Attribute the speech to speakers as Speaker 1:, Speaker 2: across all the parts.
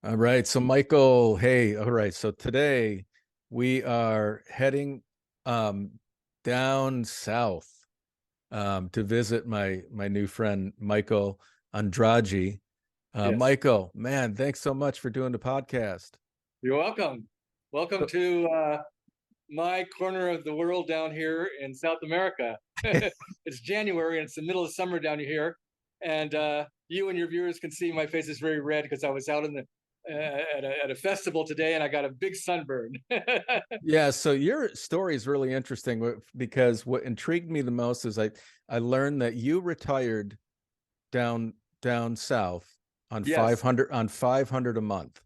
Speaker 1: All right. So Michael, hey, all right. So today we are heading um down south to visit my new friend Michael Andrade.
Speaker 2: Yes,
Speaker 1: Michael, man, thanks so much for doing the podcast.
Speaker 2: you're welcome. Welcome
Speaker 1: So-
Speaker 2: to my corner of the world down here in South America. It's January and it's the middle of summer down here, and you and your viewers can see my face is very red because I was out in the at a festival today and I got a big sunburn.
Speaker 1: Yeah, so your story is really interesting because what intrigued me the most is I learned that you retired down down south on
Speaker 2: Yes,
Speaker 1: 500 a month.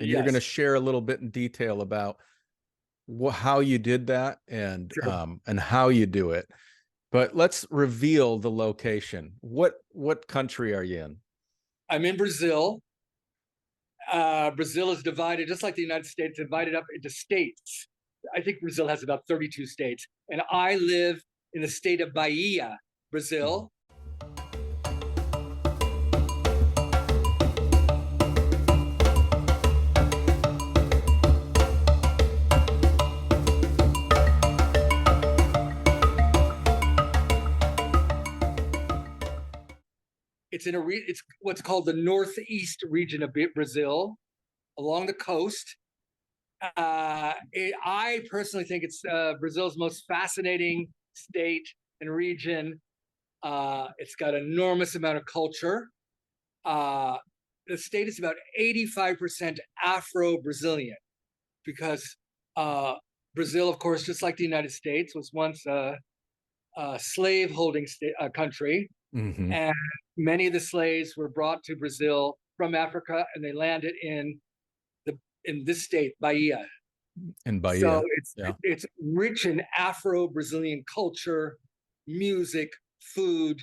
Speaker 1: And you're going to
Speaker 2: yes,
Speaker 1: share a little bit in detail about how you did that
Speaker 2: sure.
Speaker 1: and how you do it. But let's reveal the location. What country are you in?
Speaker 2: I'm in Brazil. Brazil is divided, just like the United States, divided up into states. I think Brazil has about 32 states, and I live in the state of Bahia,
Speaker 1: Mhm.
Speaker 2: Brazil. It's what's called the northeast region of Brazil, along the coast. I personally think it's Brazil's most fascinating state and region. It's got an enormous amount of culture. Uh, the state is about 85% Afro-Brazilian because Brazil, of course, just like the United States, was once a slave-holding country,
Speaker 1: Mm-hmm.
Speaker 2: and many of the slaves were brought to Brazil from Africa, and they landed in this state, Bahia.
Speaker 1: In
Speaker 2: So
Speaker 1: Bahia.
Speaker 2: it's
Speaker 1: Yeah.
Speaker 2: it's rich in Afro-Brazilian culture, music, food,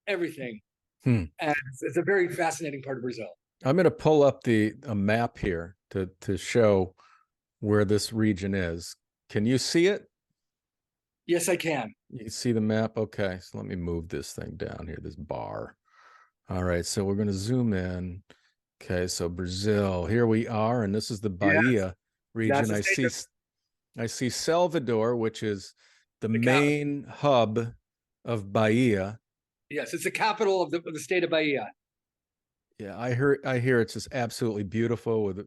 Speaker 2: everything,
Speaker 1: Hmm.
Speaker 2: and it's a very fascinating part of Brazil.
Speaker 1: I'm going to pull up the a map here to show where this region is. Can you see it?
Speaker 2: Yes, I can.
Speaker 1: You see the map? Okay, so let me move this thing down here, this bar. All right, so we're going to zoom in. Okay, so Brazil, here we are, and this is the
Speaker 2: Yes,
Speaker 1: Bahia
Speaker 2: that's
Speaker 1: region.
Speaker 2: the state.
Speaker 1: I see Salvador, which is the
Speaker 2: The cap.
Speaker 1: main hub of Bahia.
Speaker 2: Yes, it's the capital of the state of Bahia.
Speaker 1: Yeah, I hear it's just absolutely beautiful with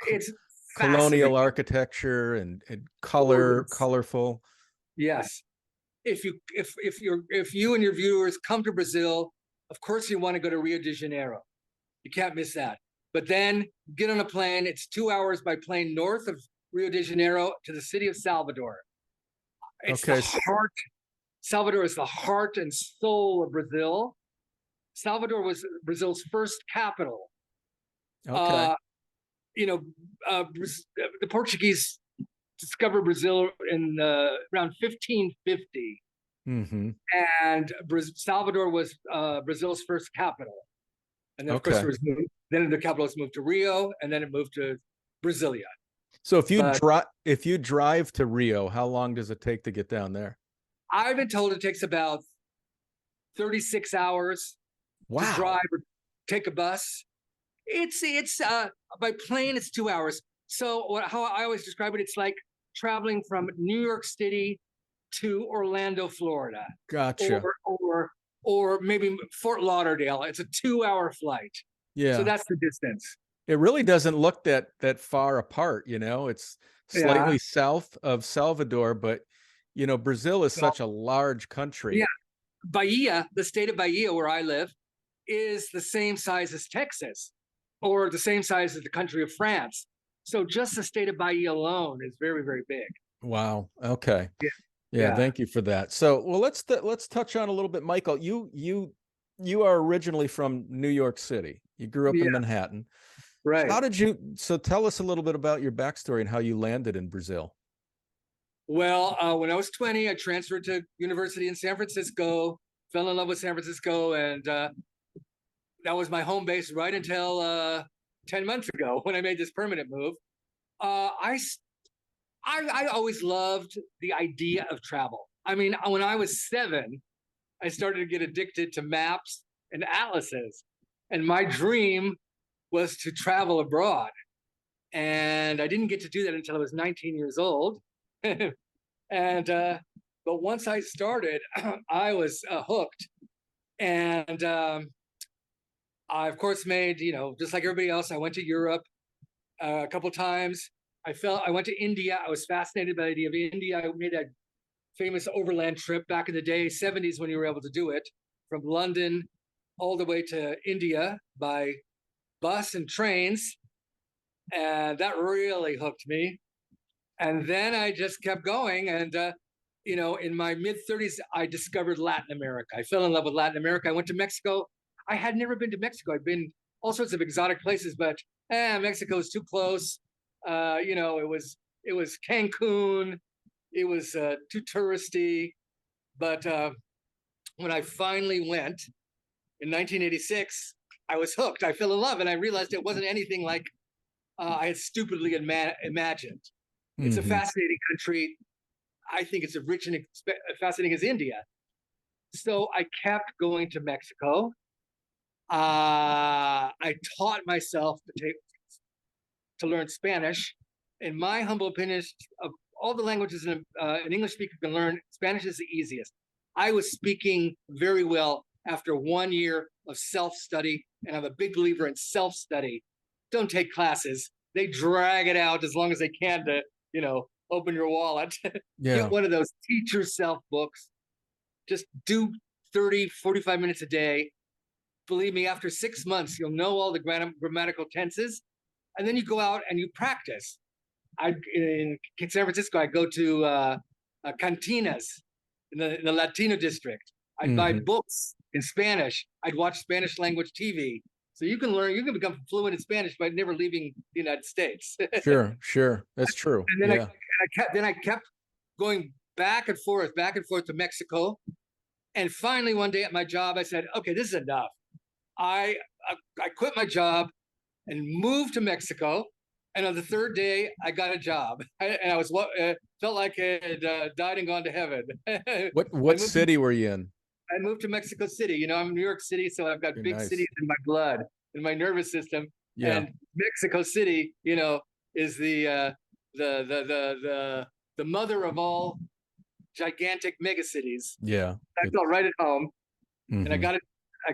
Speaker 2: It's
Speaker 1: colonial
Speaker 2: fascinating.
Speaker 1: architecture and
Speaker 2: Oh
Speaker 1: color,
Speaker 2: yes,
Speaker 1: colorful.
Speaker 2: yes. If you and your viewers come to Brazil, of course you want to go to Rio de Janeiro. You can't miss that. But then get on a plane. It's 2 hours by plane north of Rio de Janeiro to the city of Salvador. It's the
Speaker 1: Okay,
Speaker 2: heart. Salvador is the heart and soul of Brazil. Salvador was Brazil's first capital.
Speaker 1: okay,
Speaker 2: Uh, you know, the Portuguese discovered Brazil in around 1550,
Speaker 1: mm-hmm,
Speaker 2: and Salvador was Brazil's first capital. And then, of course,
Speaker 1: okay.
Speaker 2: then the capital was moved to Rio, and then it moved to Brasilia.
Speaker 1: So
Speaker 2: But
Speaker 1: if you drive to Rio, how long does it take to get down there?
Speaker 2: I've been told it takes about 36 hours to
Speaker 1: Wow.
Speaker 2: drive or take a bus. It's by plane it's 2 hours. So how I always describe it, it's like traveling from New York City to Orlando, Florida, or
Speaker 1: Gotcha.
Speaker 2: or or maybe Fort Lauderdale. It's a 2 hour flight. So
Speaker 1: Yeah.
Speaker 2: that's the distance.
Speaker 1: It really doesn't look that far apart, you know. It's
Speaker 2: Yeah.
Speaker 1: slightly south of Salvador, but Brazil is
Speaker 2: So
Speaker 1: such a large
Speaker 2: yeah,
Speaker 1: country.
Speaker 2: Bahia, the state of Bahia, where I live, is the same size as Texas, or the same size as the country of France. So just the state of Bahia alone is very, very big.
Speaker 1: Wow. Okay.
Speaker 2: Yeah.
Speaker 1: Yeah,
Speaker 2: Yeah.
Speaker 1: thank you for that. So, well, let's touch on a little bit, Michael. You are originally from New York City. You grew up in
Speaker 2: Yeah.
Speaker 1: Manhattan.
Speaker 2: Right.
Speaker 1: How did you so tell us a little bit about your backstory and how you landed in Brazil?
Speaker 2: Well, when I was 20, I transferred to university in San Francisco, fell in love with San Francisco, and that was my home base right until 10 months ago when I made this permanent move. Uh, I, I always loved the idea of travel. I mean, when I was 7, I started to get addicted to maps and atlases. And my dream was to travel abroad. And I didn't get to do that until I was 19 years old. And but once I started, I was hooked. And I of course made, just like everybody else, I went to Europe a couple times. I went to India. I was fascinated by the idea of India. I made that famous overland trip back in the day, 70s, when you were able to do it, from London all the way to India by bus and trains. And that really hooked me. And then I just kept going. And, in my mid 30s, I discovered Latin America. I fell in love with Latin America. I went to Mexico. I had never been to Mexico. I'd been all sorts of exotic places, but Mexico is too close. It was Cancun. It was too touristy. But when I finally went in 1986, I was hooked. I fell in love, and I realized it wasn't anything like I had stupidly imagined. It's a fascinating country. I think it's as rich and fascinating as India. So I kept going to Mexico. I taught myself to learn Spanish. In my humble opinion, of all the languages an English speaker can learn, Spanish is the easiest. I was speaking very well after 1 year of self-study, and I'm a big believer in self-study. Don't take classes. They drag it out as long as they can to, open your wallet.
Speaker 1: Yeah.
Speaker 2: Get one of those teach yourself books. Just do 30, 45 minutes a day. Believe me, after 6 months, you'll know all the grammatical tenses. And then you go out and you practice. In San Francisco, I go to cantinas in the Latino district. I'd buy books in Spanish. I'd watch Spanish language TV. So you can become fluent in Spanish by never leaving the United States.
Speaker 1: Sure. That's true.
Speaker 2: And then
Speaker 1: Yeah.
Speaker 2: I kept going back and forth to Mexico. And finally, one day at my job, I said, okay, this is enough. I quit my job and moved to Mexico. And on the third day, I got a job, and I was felt like I had died and gone to heaven.
Speaker 1: What city were you in?
Speaker 2: I moved to Mexico City. I'm in New York City, so I've got
Speaker 1: Very
Speaker 2: big
Speaker 1: nice.
Speaker 2: cities in my blood, in my nervous system.
Speaker 1: Yeah.
Speaker 2: And Mexico City, is the mother of all gigantic megacities.
Speaker 1: Yeah.
Speaker 2: I felt right at home, and I
Speaker 1: Mhm.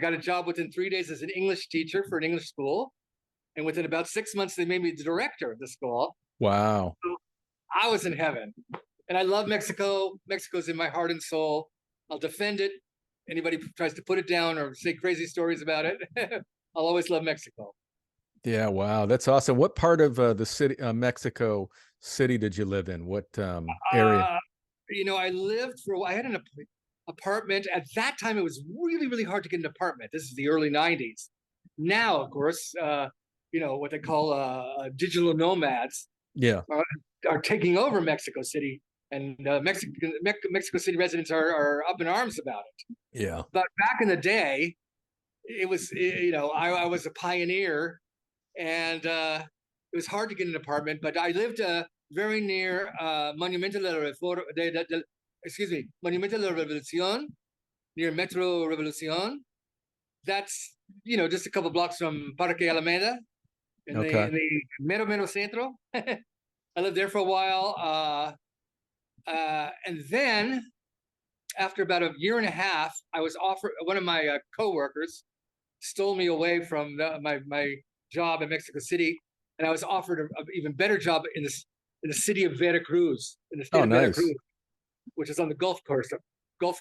Speaker 2: got a job within 3 days as an English teacher for an English school, and within about 6 months, they made me the director of the school.
Speaker 1: Wow.
Speaker 2: So I was in heaven, and I love Mexico. Mexico's in my heart and soul. I'll defend it. Anybody tries to put it down or say crazy stories about it, I'll always love Mexico.
Speaker 1: Yeah, wow. That's awesome. What part of the city, Mexico City, did you live in? What area?
Speaker 2: Uh, I lived I had an apartment. At that time, it was really, really hard to get an apartment. This is the early 90s. Now, of course, what they call digital nomads
Speaker 1: Yeah.
Speaker 2: are taking over Mexico City, and Mexico City residents are up in arms about it.
Speaker 1: Yeah.
Speaker 2: But back in the day, it was, I was a pioneer, and it was hard to get an apartment. But I lived very near Monumento de la Monumento de la Revolución, near Metro Revolución. That's just a couple blocks from Parque Alameda, in
Speaker 1: Okay.
Speaker 2: the mero centro. I lived there for a while, and then after about a year and a half, I was offered, one of my coworkers stole me away from my job in Mexico City, and I was offered an even better job in the city of Veracruz, in the state
Speaker 1: Oh,
Speaker 2: of
Speaker 1: nice.
Speaker 2: Veracruz, which is on the Gulf Coast,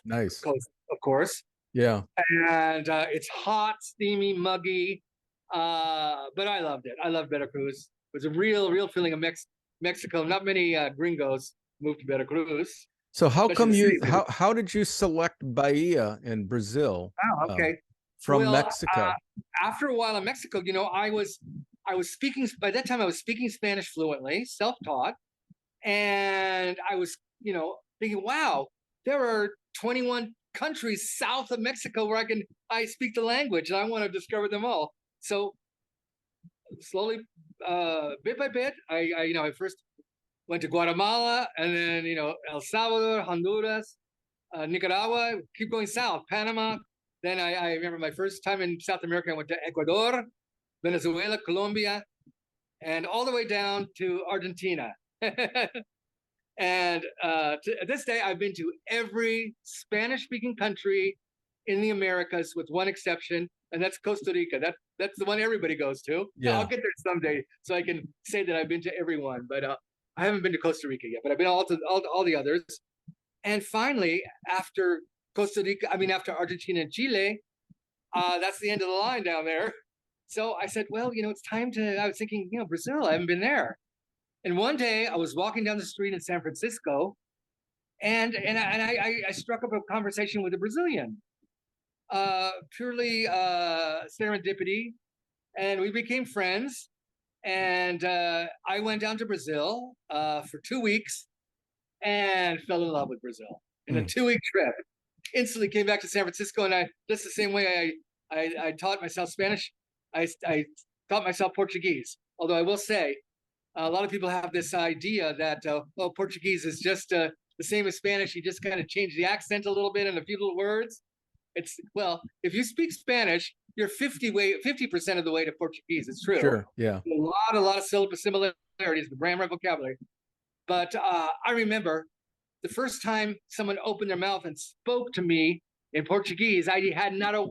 Speaker 1: Nice.
Speaker 2: of course.
Speaker 1: Yeah.
Speaker 2: And it's hot, steamy, muggy, but I loved it. I loved Veracruz. It was a real feeling of Mexico. Not many gringos moved to Veracruz.
Speaker 1: So how
Speaker 2: Especially
Speaker 1: come
Speaker 2: the city.
Speaker 1: how did you select Bahia in Brazil
Speaker 2: Oh, okay.
Speaker 1: from
Speaker 2: Well,
Speaker 1: Mexico?
Speaker 2: after a while in Mexico, I was speaking, by that time I was speaking Spanish fluently, self-taught, and I was, thinking, wow, there are 21 countries south of Mexico where I speak the language, and I want to discover them all. So slowly, bit by bit, I first went to Guatemala, and then El Salvador, Honduras, Nicaragua. Keep going south, Panama. Then I remember my first time in South America. I went to Ecuador, Venezuela, Colombia, and all the way down to Argentina. And to this day, I've been to every Spanish-speaking country in the Americas, with one exception, and that's Costa Rica. That's the one everybody goes to. I'll
Speaker 1: Yeah.
Speaker 2: get there someday, so I can say that I've been to everyone. But I haven't been to Costa Rica yet. But I've been all the others. And finally, after after Argentina and Chile, that's the end of the line down there. So I said, well, it's time to. I was thinking, Brazil. I haven't been there. And one day I was walking down the street in San Francisco, and I struck up a conversation with a Brazilian, purely serendipity, and we became friends. And I went down to Brazil for 2 weeks and fell in love with Brazil in a 2-week trip. Instantly came back to San Francisco, and just the same way I taught myself Spanish, I taught myself Portuguese. Although I will say, a lot of people have this idea that Portuguese is just the same as Spanish. You just kind of change the accent a little bit and a few little words. If you speak Spanish, you're 50% of the way to Portuguese. It's true.
Speaker 1: Sure. Yeah.
Speaker 2: A lot of similarities, the grammar and vocabulary. But I remember the first time someone opened their mouth and spoke to me in Portuguese, I had not a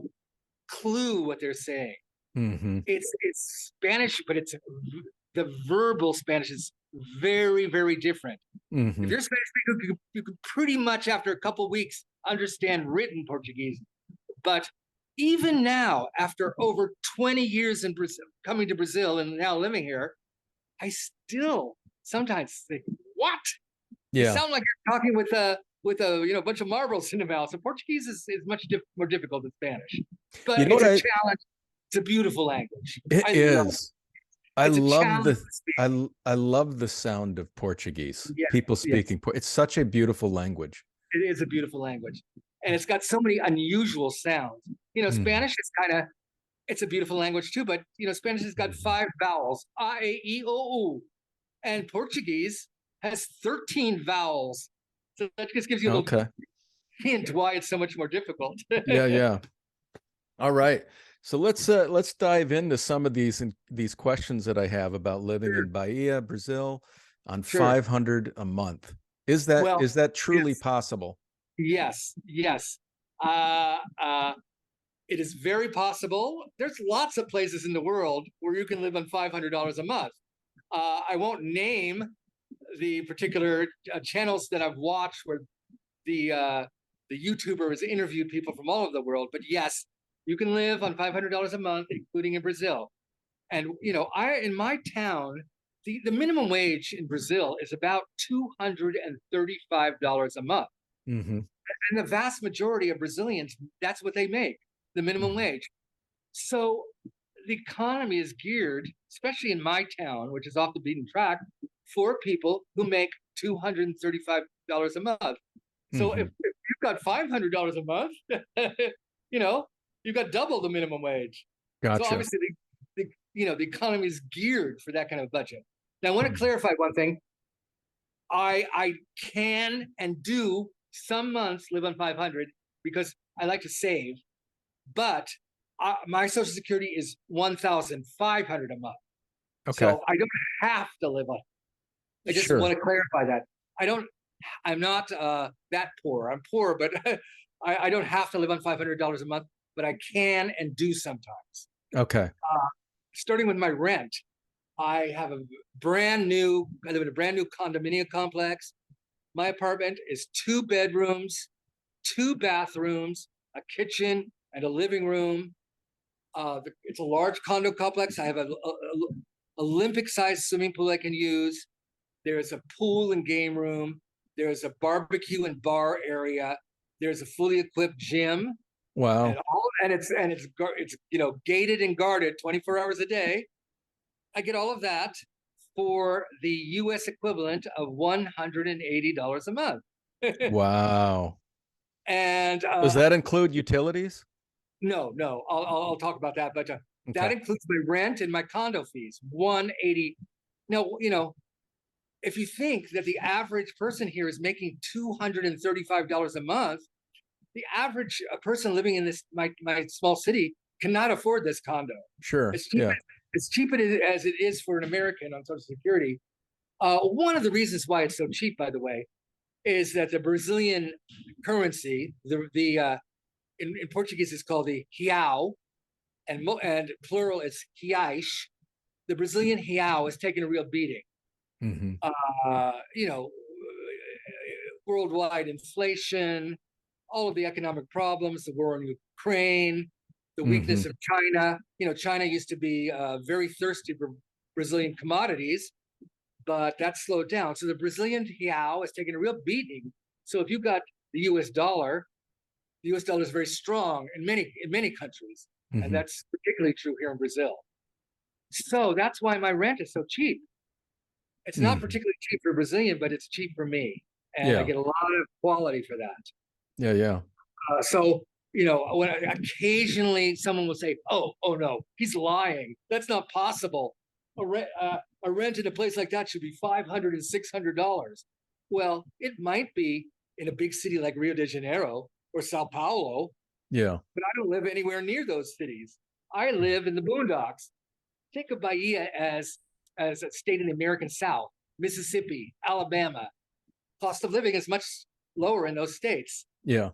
Speaker 2: clue what they're saying.
Speaker 1: Mm-hmm.
Speaker 2: It's Spanish, but the verbal Spanish is very, very different.
Speaker 1: Mm-hmm.
Speaker 2: If you're a Spanish speaker, you could pretty much, after a couple of weeks, understand written Portuguese. But even now, after over 20 years in Brazil, coming to Brazil and now living here, I still sometimes think, what? You
Speaker 1: Yeah.
Speaker 2: sound like you're talking with a bunch of marbles in the mouth. So Portuguese is much more difficult than Spanish, but it's a challenge. It's a beautiful language.
Speaker 1: It is. I love
Speaker 2: I
Speaker 1: love the sound of Portuguese.
Speaker 2: Yes,
Speaker 1: People speaking. It's such a beautiful language.
Speaker 2: It is a beautiful language, and it's got so many unusual sounds. Spanish is it's a beautiful language too, but Spanish has got 5 vowels: a, e, I, o, u, and Portuguese has 13 vowels. So that just gives you a little hint why it's so much more difficult.
Speaker 1: Yeah. All right. So let's dive into some of these questions that I have about living in Bahia, Brazil, on $500 a month. Is that truly possible?
Speaker 2: Yes. It is very possible. There's lots of places in the world where you can live on $500 a month. I won't name the particular channels that I've watched where the YouTuber has interviewed people from all over the world, but yes, you can live on $500 a month, including in Brazil. And in my town, the minimum wage in Brazil is about $235 a month.
Speaker 1: Mm-hmm.
Speaker 2: And the vast majority of Brazilians, that's what they make, the minimum wage. So the economy is geared, especially in my town, which is off the beaten track, for people who make $235 a month. So if you've got $500 a month, you've got double the minimum wage.
Speaker 1: Gotcha.
Speaker 2: So obviously, the economy is geared for that kind of budget. Now, I want to clarify one thing. I can and do some months live on 500 because I like to save, but my Social Security is $1,500 a month. Okay. So I don't have to live on it. I just want to clarify that. I'm not that poor. I'm poor, but I don't have to live on $500 a month, but I can and do sometimes.
Speaker 1: Okay.
Speaker 2: Starting with my rent, I live in a brand new condominium complex. My apartment is 2 bedrooms, 2 bathrooms, a kitchen, and a living room. It's a large condo complex. I have an Olympic-sized swimming pool I can use. There's a pool and game room. There's a barbecue and bar area. There's a fully equipped gym.
Speaker 1: Wow.
Speaker 2: And it's gated and guarded 24 hours a day. I get all of that for the U.S. equivalent of $180 a month.
Speaker 1: Wow.
Speaker 2: And
Speaker 1: does that include utilities?
Speaker 2: No. I'll talk about that, but that includes my rent and my condo fees. $180. Now, if you think that the average person here is making $235 a month, the average person living in my small city cannot afford this condo.
Speaker 1: Sure.
Speaker 2: as cheap as it is for an American on Social Security. One of the reasons why it's so cheap, by the way, is that the Brazilian currency, in Portuguese it's called the real, and plural it's reais. The Brazilian real is taking a real beating.
Speaker 1: Mm-hmm.
Speaker 2: You know, worldwide inflation, all of the economic problems, the war in Ukraine, the
Speaker 1: Mm-hmm.
Speaker 2: weakness of China. You know, China used to be very thirsty for Brazilian commodities, but that slowed down. So the Brazilian real is taking a real beating. So if you got the US dollar is very strong in many countries, and
Speaker 1: Mm-hmm.
Speaker 2: that's particularly true here in Brazil. So that's why my rent is so cheap. It's not
Speaker 1: Mm-hmm.
Speaker 2: particularly cheap for Brazilian, but it's cheap for me, and I
Speaker 1: Yeah.
Speaker 2: get a lot of quality for that.
Speaker 1: Yeah. Yeah.
Speaker 2: So you know, when occasionally someone will say, "Oh no, he's lying. That's not possible. A rent in a place like that should be $500 and $600." Well, it might be in a big city like Rio de Janeiro or Sao Paulo,
Speaker 1: Yeah.
Speaker 2: but I don't live anywhere near those cities. I live in the boondocks. Think of Bahia as a state in the American South, Mississippi, Alabama. Cost of living is much lower in those states.
Speaker 1: Yeah.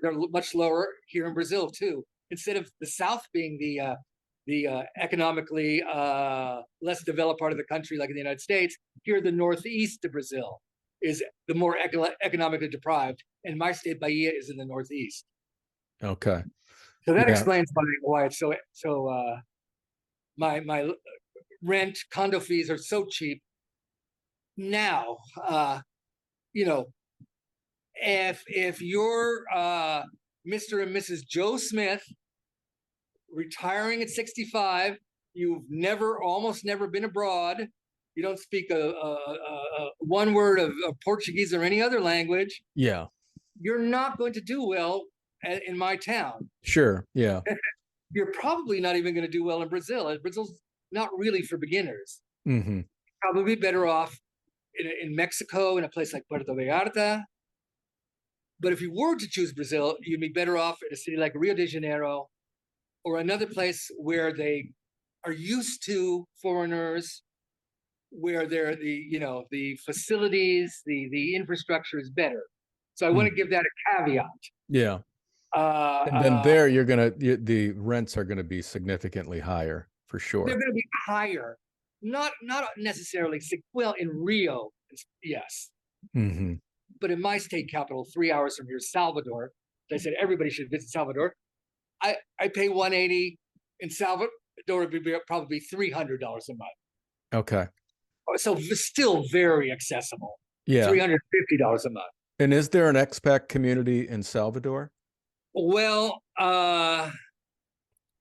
Speaker 2: They're much lower here in Brazil too. Instead of the South being the economically less developed part of the country, like in the United States, here the Northeast of Brazil is the more economically deprived, and my state Bahia is in the Northeast.
Speaker 1: Okay.
Speaker 2: So that
Speaker 1: Yeah.
Speaker 2: explains why it's so. My rent condo fees are so cheap now. You know, if you're Mr. and Mrs. Joe Smith, retiring at 65, you've almost never been abroad, you don't speak one word of Portuguese or any other language,
Speaker 1: Yeah.
Speaker 2: you're not going to do well in my town.
Speaker 1: Sure. Yeah.
Speaker 2: You're probably not even going to do well in Brazil. Brazil's not really for beginners.
Speaker 1: Mm-hmm.
Speaker 2: Probably better off in Mexico, in a place like Puerto Vallarta. But if you were to choose Brazil, you'd be better off in a city like Rio de Janeiro, or another place where they are used to foreigners, where the facilities, the infrastructure is better. So I want to
Speaker 1: Mm-hmm.
Speaker 2: give that a caveat.
Speaker 1: Yeah.
Speaker 2: Uh,
Speaker 1: And then
Speaker 2: uh,
Speaker 1: there the rents are gonna be significantly higher for
Speaker 2: they're
Speaker 1: sure.
Speaker 2: going to be higher, not necessarily. Well, in Rio, yes,
Speaker 1: Mm-hmm.
Speaker 2: but in my state capital, 3 hours from here, Salvador. They said everybody should visit Salvador. I pay 180 in Salvador. It would be probably $300 a month.
Speaker 1: Okay.
Speaker 2: So still very accessible.
Speaker 1: Yeah.
Speaker 2: $350 a month.
Speaker 1: And is there an expat community in Salvador?
Speaker 2: Well,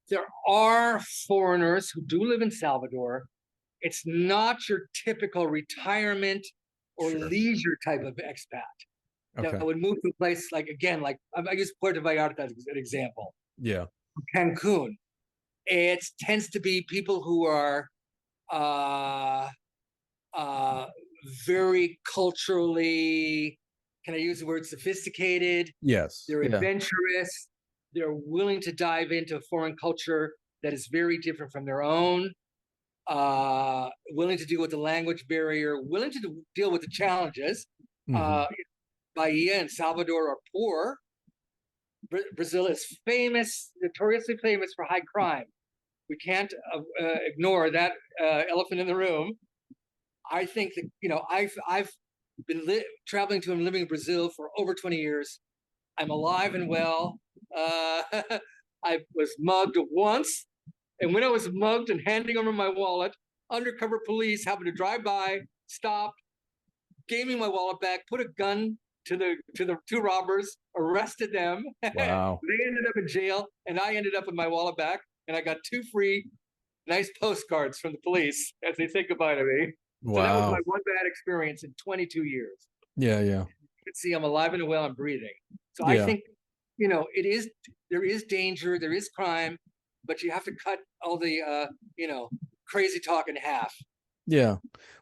Speaker 2: there are foreigners who do live in Salvador. It's not your typical retirement or
Speaker 1: Sure.
Speaker 2: leisure type of expat
Speaker 1: Okay.
Speaker 2: that would move to a place like, again, like I use Puerto Vallarta as an example,
Speaker 1: Yeah.
Speaker 2: Cancun. It tends to be people who are uh, uh, very culturally, can I use the word sophisticated?
Speaker 1: Yes.
Speaker 2: They're
Speaker 1: Yeah.
Speaker 2: adventurous. They're willing to dive into a foreign culture that is very different from their own. Willing to deal with the language barrier, willing to deal with the challenges.
Speaker 1: Mm-hmm.
Speaker 2: Bahia and Salvador are poor. Brazil is notoriously famous for high crime. We can't ignore that elephant in the room. I think that I've been traveling to and living in Brazil for over 20 years. I'm alive and well. I was mugged once, and when I was mugged and handing over my wallet, undercover police happened to drive by, stopped, gave me my wallet back, put a gun to the two robbers, arrested them.
Speaker 1: Wow.
Speaker 2: They ended up in jail, and I ended up with my wallet back, and I got 2 free nice postcards from the police as they say goodbye to me. So that was my
Speaker 1: Wow.
Speaker 2: one bad experience in 22 years.
Speaker 1: Yeah. Yeah.
Speaker 2: You can see I'm alive and well, I'm breathing. So I
Speaker 1: Yeah.
Speaker 2: think, there is danger, there is crime, but you have to cut all the, crazy talk in half.
Speaker 1: Yeah.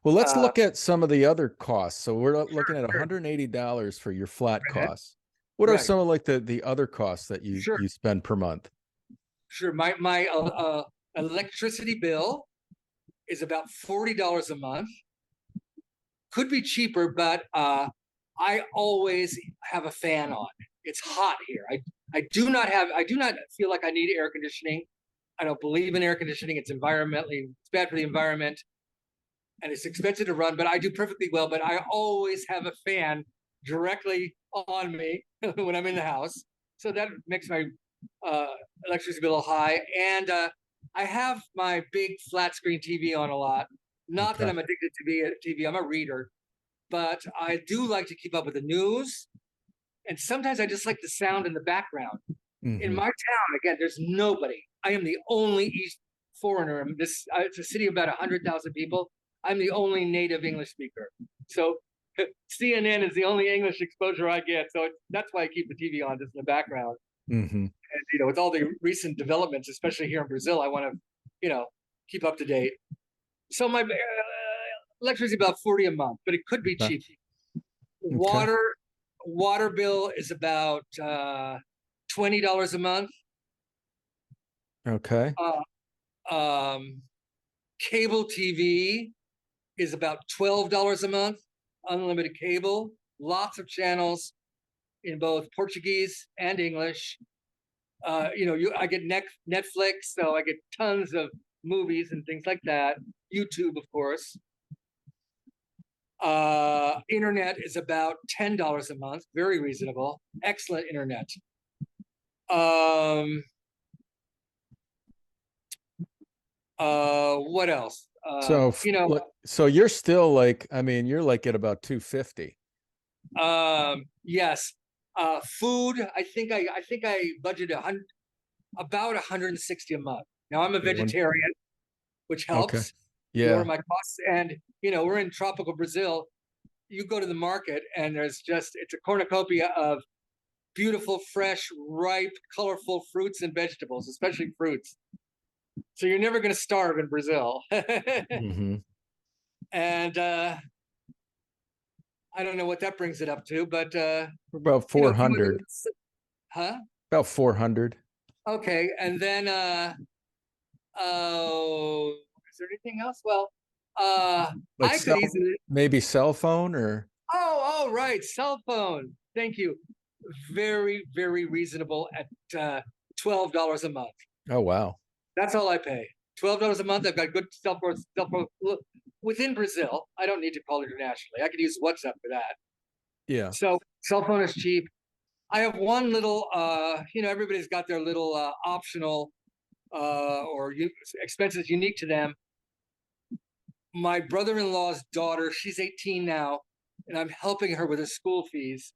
Speaker 1: Well, let's
Speaker 2: Uh,
Speaker 1: look at some of the other costs. So we're looking at
Speaker 2: sure.
Speaker 1: $180 for your flat
Speaker 2: Right.
Speaker 1: costs. What are
Speaker 2: Right.
Speaker 1: some of like the other costs that you
Speaker 2: Sure.
Speaker 1: spend per month?
Speaker 2: Sure. My Electricity bill is about $40 a month. Could be cheaper, but I always have a fan on. It's hot here. I do not feel like I need air conditioning. I don't believe in air conditioning. It's bad for the environment, and it's expensive to run, but I do perfectly well. But I always have a fan directly on me when I'm in the house. So that makes my electricity bill high. And I have my big flat screen TV on a lot. Not that
Speaker 1: Okay.
Speaker 2: I'm addicted to TV. I'm a reader, but I do like to keep up with the news. And sometimes I just like the sound in the background. In
Speaker 1: Mm-hmm.
Speaker 2: my town, again, there's nobody. I am the only East foreigner. It's a city of about 100,000 people. I'm the only native English speaker. So CNN is the only English exposure I get. So that's why I keep the TV on just in the background.
Speaker 1: Mm-hmm.
Speaker 2: And with all the recent developments, especially here in Brazil, I want to keep up to date. So my electricity is about 40 a month, but it could be cheap.
Speaker 1: Okay.
Speaker 2: Water bill is about $20 a month.
Speaker 1: Okay.
Speaker 2: Cable TV is about $12 a month. Unlimited cable, lots of channels in both Portuguese and English. I get Netflix, so I get tons of movies and things like that. YouTube, of course. Internet is about $10 a month, very reasonable. Excellent internet. What else?
Speaker 1: So you're still like, I mean, you're like at about 250.
Speaker 2: Yes. Food, I think I budgeted about 160 a month. Now I'm a vegetarian, which
Speaker 1: Okay.
Speaker 2: helps lower
Speaker 1: Yeah.
Speaker 2: my costs. And we're in tropical Brazil. You go to the market and it's a cornucopia of beautiful, fresh, ripe, colorful fruits and vegetables, especially fruits. So you're never going to starve in Brazil.
Speaker 1: Mm-hmm.
Speaker 2: And I don't know what that brings it up to, but
Speaker 1: About
Speaker 2: if you would,
Speaker 1: 400.
Speaker 2: huh?
Speaker 1: About 400.
Speaker 2: Okay, and then oh, is there anything else? Well,
Speaker 1: Like
Speaker 2: I could easily.
Speaker 1: maybe cell phone or
Speaker 2: Oh, right, cell phone. Thank you. Very, very reasonable at $12 a month.
Speaker 1: oh wow.
Speaker 2: That's all I pay. $12 a month. I've got good cell phone within Brazil. I don't need to call internationally. I could use WhatsApp for that.
Speaker 1: Yeah.
Speaker 2: So cell phone is cheap. I have one little, everybody's got their little optional or expenses unique to them. My brother-in-law's daughter, she's 18 now, and I'm helping her with her school fees.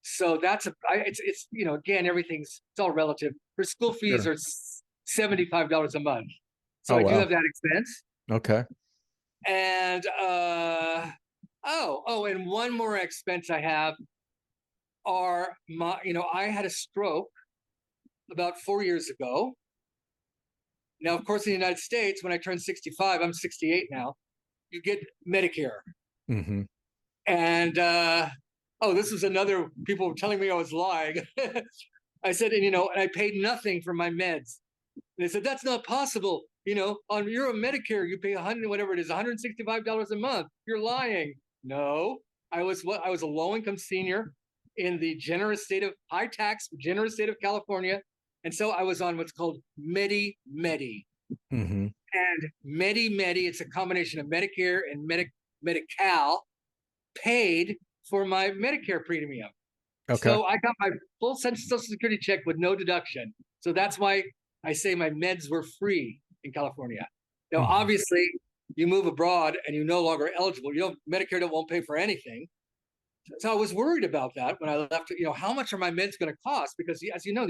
Speaker 2: So it's again, it's all relative. Her school fees
Speaker 1: Sure.
Speaker 2: are $75 a month. So
Speaker 1: Oh
Speaker 2: I do
Speaker 1: wow.
Speaker 2: have that expense.
Speaker 1: Okay.
Speaker 2: And and one more expense I have I had a stroke about 4 years ago. Now, of course, in the United States, when I turned 65, I'm 68 now, you get Medicare.
Speaker 1: Mm-hmm.
Speaker 2: And this was another, people were telling me I was lying. I said, and I paid nothing for my meds. And they said, that's not possible. On you're on Medicare, you pay $165 a month. You're lying. No, I was a low-income senior in the high tax, generous state of California. And so I was on what's called Medi-Medi.
Speaker 1: Mm-hmm.
Speaker 2: And Medi-Medi, it's a combination of Medicare and Medi-Cal, paid for my Medicare premium.
Speaker 1: Okay.
Speaker 2: So I got my full Social Security check with no deduction. So that's why I say my meds were free in California. Now,
Speaker 1: Mm-hmm.
Speaker 2: obviously, you move abroad and you're no longer eligible. Medicare won't pay for anything. So I was worried about that when I left. How much are my meds going to cost? Because as you know,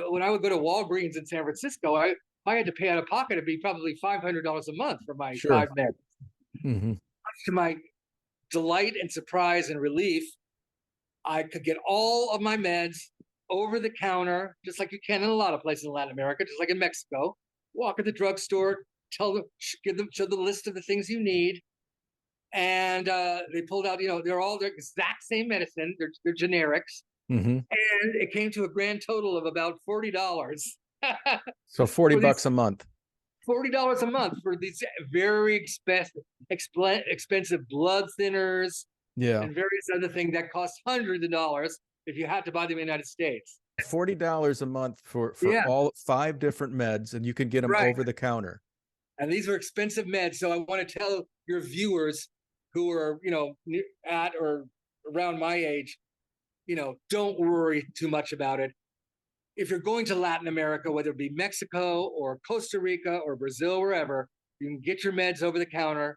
Speaker 2: when I would go to Walgreens in San Francisco, I had to pay out of pocket. It'd be probably $500 a month for my
Speaker 1: Sure.
Speaker 2: 5 meds.
Speaker 1: Mm-hmm.
Speaker 2: To my delight and surprise and relief, I could get all of my meds over the counter, just like you can in a lot of places in Latin America, just like in Mexico. Walk at the drugstore, show the list of the things you need, and they pulled out. They're all the exact same medicine. They're generics,
Speaker 1: Mm-hmm.
Speaker 2: and it came to a grand total of about $40.
Speaker 1: So 40
Speaker 2: for these
Speaker 1: bucks a month.
Speaker 2: $40 a month for these very expensive blood thinners
Speaker 1: Yeah.
Speaker 2: and various other things that cost hundreds of dollars if you had to buy them in the United States.
Speaker 1: $40 a month for
Speaker 2: Yeah,
Speaker 1: all 5 different meds, and you can get them
Speaker 2: right.
Speaker 1: over the counter.
Speaker 2: And these are expensive meds. So I want to tell your viewers who are, at or around my age, don't worry too much about it. If you're going to Latin America, whether it be Mexico or Costa Rica or Brazil, wherever, you can get your meds over the counter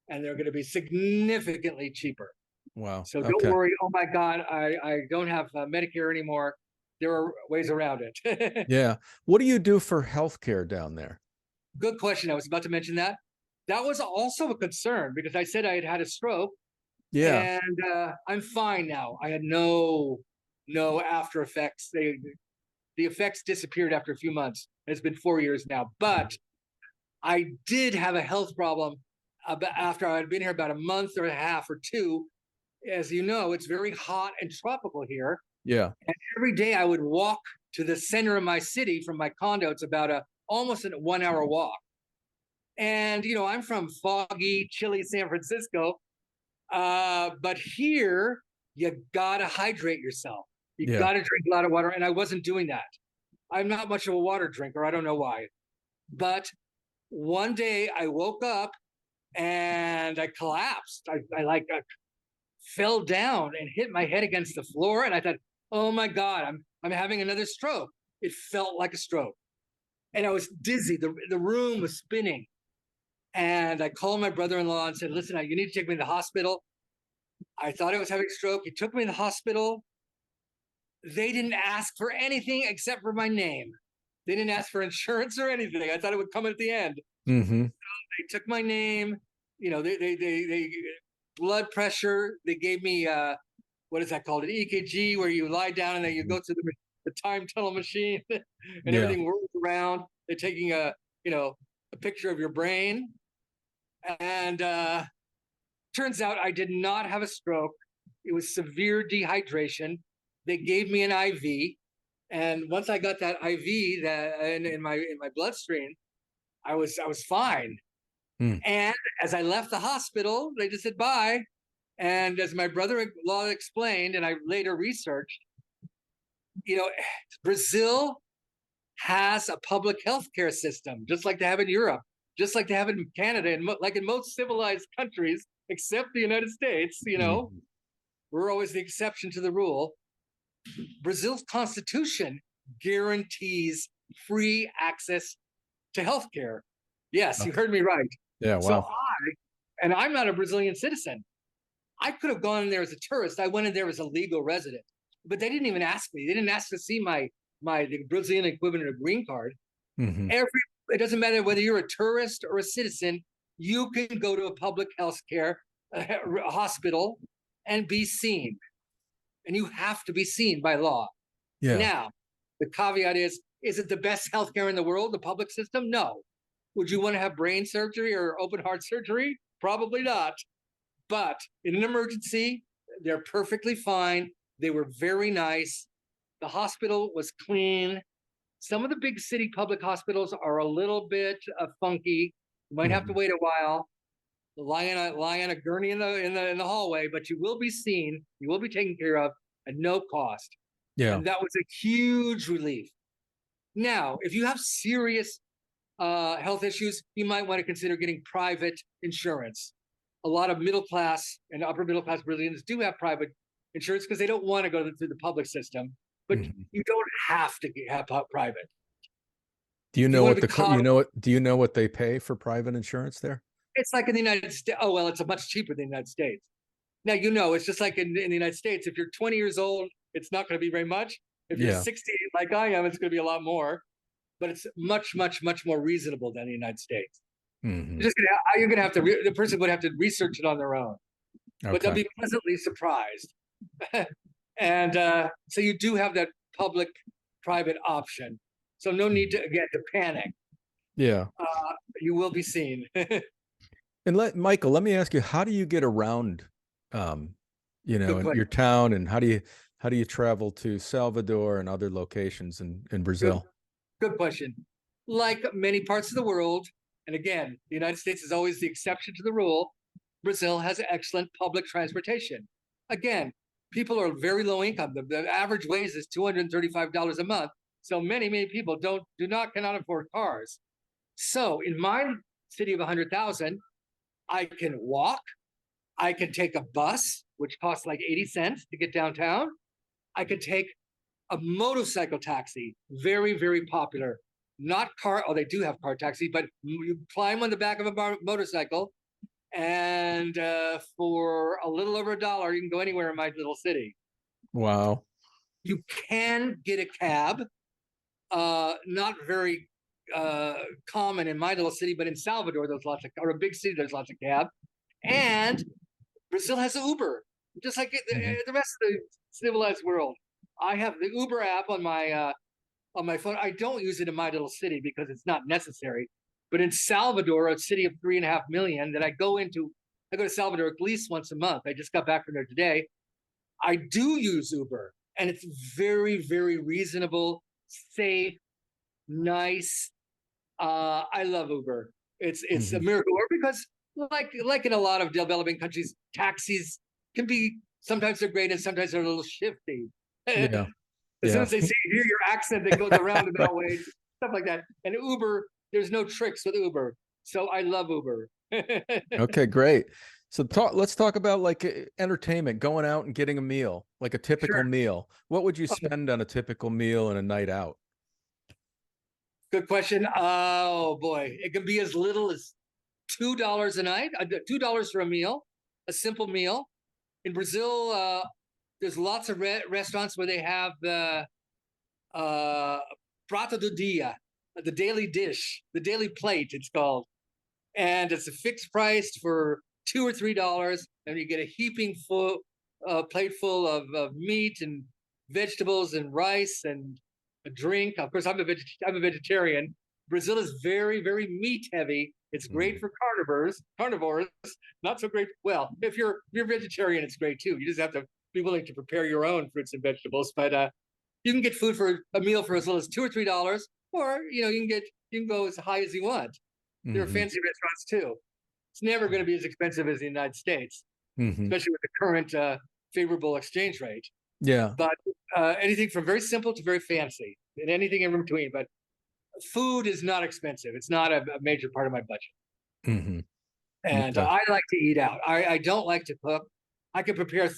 Speaker 2: and they're going to be significantly cheaper.
Speaker 1: Wow.
Speaker 2: So don't
Speaker 1: Okay.
Speaker 2: worry. Oh my God, I don't have Medicare anymore. There are ways around it.
Speaker 1: Yeah. What do you do for healthcare down there?
Speaker 2: Good question. I was about to mention that. That was also a concern because I said I had had a stroke
Speaker 1: Yeah.
Speaker 2: and I'm fine now. I had no after effects. The effects disappeared after a few months. It's been 4 years now, but I did have a health problem after I had been here about a month or a half or two. As you know, it's very hot and tropical here.
Speaker 1: Yeah.
Speaker 2: And every day I would walk to the center of my city from my condo. It's about almost a 1 hour walk. And, I'm from foggy, chilly San Francisco. But here you got to hydrate yourself. You
Speaker 1: Yeah.
Speaker 2: got to drink a lot of water. And I wasn't doing that. I'm not much of a water drinker. I don't know why. But one day I woke up and I collapsed. I fell down and hit my head against the floor. And I thought, oh my God, I'm having another stroke. It felt like a stroke. And I was dizzy. The room was spinning. And I called my brother-in-law and said, listen, you need to take me to the hospital. I thought I was having a stroke. He took me to the hospital. They didn't ask for anything except for my name. They didn't ask for insurance or anything. I thought it would come at the end.
Speaker 1: Mm-hmm.
Speaker 2: So they took my name. They blood pressure. They gave me what is that called? An EKG, where you lie down and then you go through the time tunnel machine, and
Speaker 1: Yeah.
Speaker 2: everything whirls around. They're taking a picture of your brain, and turns out I did not have a stroke. It was severe dehydration. They gave me an IV, and once I got that IV in my bloodstream, I was fine.
Speaker 1: Mm.
Speaker 2: And as I left the hospital, they just said bye. And as my brother-in-law explained, and I later researched, Brazil has a public health care system, just like they have in Europe, just like they have in Canada, and like in most civilized countries, except the United States. We're always the exception to the rule. Brazil's constitution guarantees free access to healthcare. Yes, you heard me right.
Speaker 1: Yeah. Wow.
Speaker 2: So and I'm not a Brazilian citizen. I could have gone in there as a tourist. I went in there as a legal resident, but they didn't even ask me. They didn't ask to see the Brazilian equivalent of a green card.
Speaker 1: Mm-hmm.
Speaker 2: It doesn't matter whether you're a tourist or a citizen. You can go to a public health care hospital and be seen. And you have to be seen by law.
Speaker 1: Yeah.
Speaker 2: Now, the caveat is it the best healthcare in the world, the public system? No. Would you want to have brain surgery or open heart surgery? Probably not. But in an emergency, they're perfectly fine. They were very nice. The hospital was clean. Some of the big city public hospitals are a little bit funky. You might have to wait a while. Lie on a gurney in the hallway, but you will be seen. You will be taken care of at no cost.
Speaker 1: Yeah.
Speaker 2: And that was a huge relief. Now, if you have serious health issues, you might want to consider getting private insurance. A lot of middle class and upper middle class Brazilians do have private insurance because they don't want to go through the public system. But you don't have to have private.
Speaker 1: Do you know what they pay for private insurance there?
Speaker 2: It's like in the United States. Oh, well, it's much cheaper than the United States. Now, it's just like in the United States. If you're 20 years old, it's not going to be very much. If you're 68 like I am, it's going to be a lot more. But it's much, much, much more reasonable than the United States.
Speaker 1: Mm-hmm.
Speaker 2: You're going to have to, the person would have to research it on their own.
Speaker 1: Okay.
Speaker 2: But they'll be pleasantly surprised. And so you do have that public-private option. So no need to panic.
Speaker 1: Yeah.
Speaker 2: You will be seen.
Speaker 1: And Michael, let me ask you, how do you get around, in your town, and how do you travel to Salvador and other locations in Brazil?
Speaker 2: Good question. Like many parts of the world, And again, the United States is always the exception to the rule. Brazil has excellent public transportation. Again, people are very low income. The average wage is $235 a month. So many people cannot afford cars. So in my city of 100,000, I can walk, I can take a bus, which costs like 80 cents to get downtown. I could take a motorcycle taxi, very popular. Not car, oh, they do have car taxi, but you climb on the back of a motorcycle, and for a little over $1, you can go anywhere in my little city.
Speaker 1: Wow.
Speaker 2: You can get a cab, not very common in my little city, but in Salvador, there's lots of, or a big city, there's lots of cab. And Brazil has Uber, just like the rest of the civilized world. I have the Uber app on my phone. I don't use it in my little city because it's not necessary. But in Salvador, a city of 3.5 million that I go to Salvador at least once a month. I just got back from there today. I do use Uber, and it's very reasonable, safe, nice. I love Uber. It's a miracle, because like in a lot of developing countries, taxis can be, sometimes they're great and sometimes they're a little shifty.
Speaker 1: Yeah.
Speaker 2: As soon
Speaker 1: Yeah.
Speaker 2: as they hear your accent, they go the roundabout ways, stuff like that. And Uber, there's no tricks with Uber. So I love Uber.
Speaker 1: Okay, great. So let's talk about like entertainment, going out and getting a meal, like a typical
Speaker 2: Sure.
Speaker 1: meal. What would you spend on a typical meal and a night out?
Speaker 2: Good question. Oh boy, it can be as little as $2 a night, $2 for a meal, a simple meal. In Brazil, there's lots of restaurants where they have the prato do dia, the daily dish, the daily plate, it's called. And it's a fixed price for $2 or $3, and you get a heaping full plate full of meat and vegetables and rice and a drink. Of course, I'm a vegetarian. Brazil is very meat heavy. It's great for carnivores. Not so great. Well, if you're vegetarian, it's great too. You just have to be willing to prepare your own fruits and vegetables. But you can get food for a meal for as little as $2 or $3, or you can go as high as you want. There are fancy restaurants too. It's never going to be as expensive as the United States, especially with the current favorable exchange rate.
Speaker 1: Yeah.
Speaker 2: But anything from very simple to very fancy, and anything in between. But food is not expensive. It's not a major part of my budget. And
Speaker 1: Okay.
Speaker 2: I like to eat out. I don't like to cook. I can prepare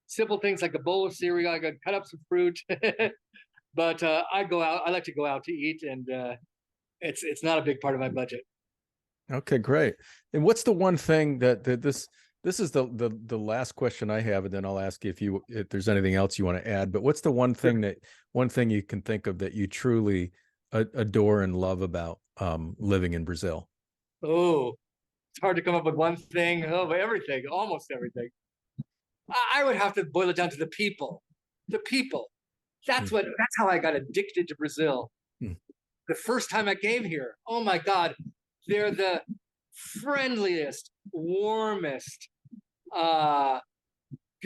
Speaker 2: simple things like a bowl of cereal. I can cut up some fruit. But I go out. I like to go out to eat, and it's not a big part of my budget.
Speaker 1: Okay, great. And what's the one thing that this is the last question I have, and then I'll ask you if there's anything else you want to add. But what's the one thing you can think of that you truly adore and love about living in Brazil?
Speaker 2: Oh, it's hard to come up with one thing. Oh, but everything, almost everything. I would have to boil it down to the people. The people. That's how I got addicted to Brazil. The first time I came here, oh my God, they're the friendliest, warmest, can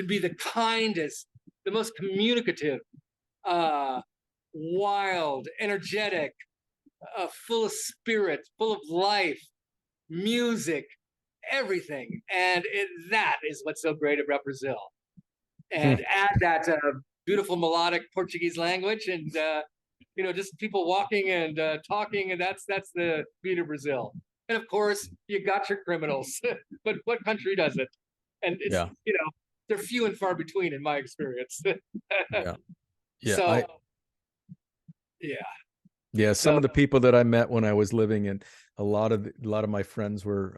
Speaker 2: be the kindest, the most communicative, wild, energetic, full of spirit, full of life, music, everything. And that is what's so great about Brazil. And add that beautiful melodic Portuguese language, and just people walking and talking, and that's the beauty of Brazil. And of course, you got your criminals, but what country doesn't? And it's they're few and far between in my experience.
Speaker 1: Yeah.
Speaker 2: So
Speaker 1: some of the people that I met when I was living in, a lot of my friends were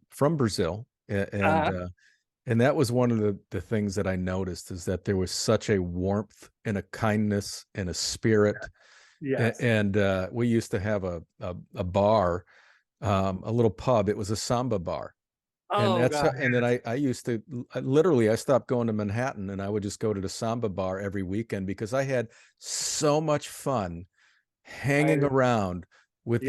Speaker 1: from Brazil, and that was one of the things that I noticed, is that there was such a warmth and a kindness and a spirit.
Speaker 2: Yes.
Speaker 1: And we used to have a bar, a little pub. It was a samba bar. And then I used to literally, I stopped going to Manhattan, and I would just go to the samba bar every weekend, because I had so much fun hanging around with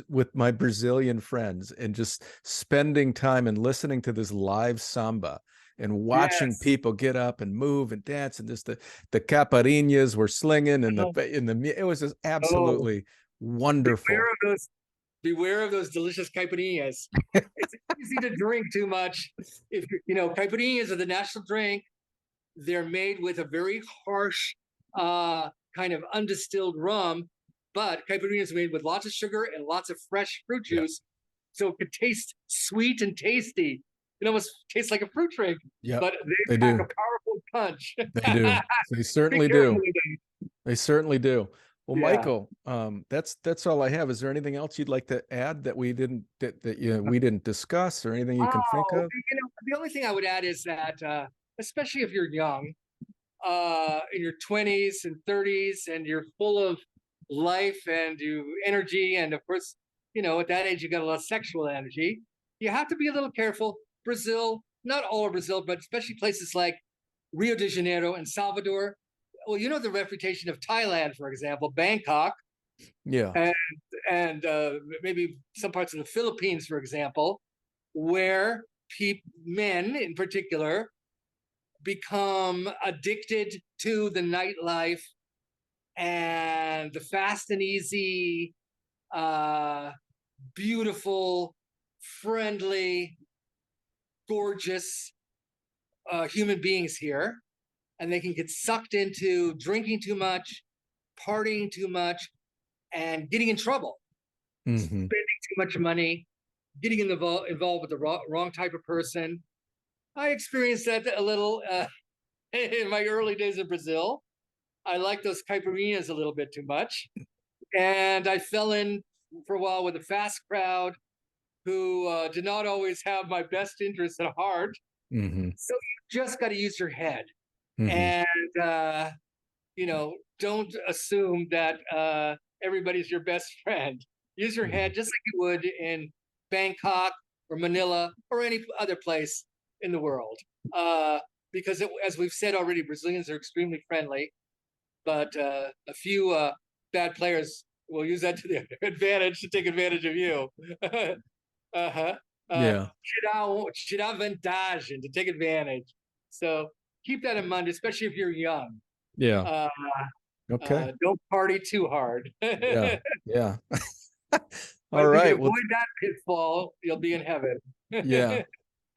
Speaker 1: with my Brazilian friends, and just spending time and listening to this live samba, and watching people get up and move and dance, and just the caipirinhas were slinging, and it was just absolutely wonderful.
Speaker 2: beware of those delicious caipirinhas. It's easy to drink too much. If caipirinhas are the national drink. They're made with a very harsh kind of undistilled rum, but caipirinhas are made with lots of sugar and lots of fresh fruit juice, so it could taste sweet and tasty. It almost tastes like a fruit drink, but they pack a powerful punch.
Speaker 1: They do. They certainly do. They certainly do. Well, Michael, that's all I have. Is there anything else you'd like to add that we didn't we didn't discuss, or anything you can think of?
Speaker 2: The only thing I would add is that, especially if you're young, in your 20s and 30s, and you're full of life and energy, and of course, at that age you got a lot of sexual energy. You have to be a little careful. Brazil, not all of Brazil, but especially places like Rio de Janeiro and Salvador. Well, the reputation of Thailand, for example, Bangkok, and maybe some parts of the Philippines, for example, where men in particular become addicted to the nightlife and the fast and easy, beautiful, friendly, gorgeous human beings here. And they can get sucked into drinking too much, partying too much, and getting in trouble, spending too much money, getting involved with the wrong type of person. I experienced that a little in my early days in Brazil. I liked those caipirinhas a little bit too much, and I fell in for a while with a fast crowd who did not always have my best interests at heart. So you just got to use your head. And don't assume that everybody's your best friend. Use your head just like you would in Bangkok or Manila or any other place in the world. Because as we've said already, Brazilians are extremely friendly, but a few bad players will use that to their advantage to take advantage of you. Tirar vantagem, to take advantage. So keep that in mind, especially if you're young.
Speaker 1: Okay.
Speaker 2: Don't party too hard.
Speaker 1: All right.
Speaker 2: If you avoid that pitfall, you'll be in heaven.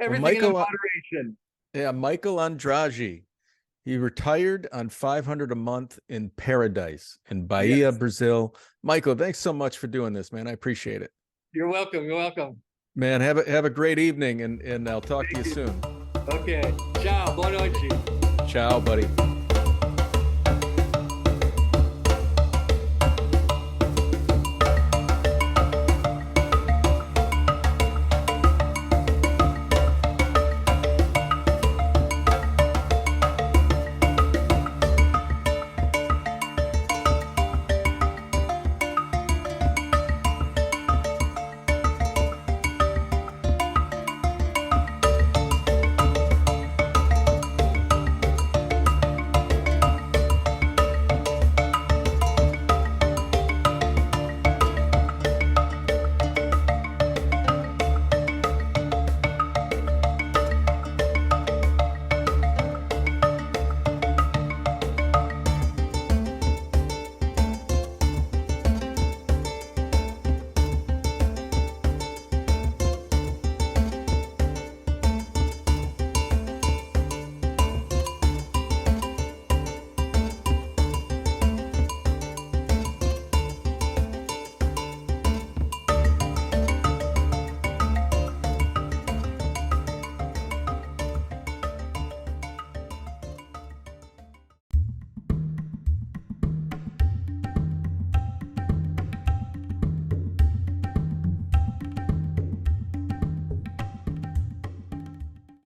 Speaker 2: Everything in moderation.
Speaker 1: Michael Andrade. He retired on $500 a month in paradise in Bahia, Brazil. Michael, thanks so much for doing this, man. I appreciate it.
Speaker 2: You're welcome. You're welcome.
Speaker 1: Man, have a great evening, and I'll talk to you soon.
Speaker 2: Okay. Ciao. Boa noite.
Speaker 1: Ciao, buddy.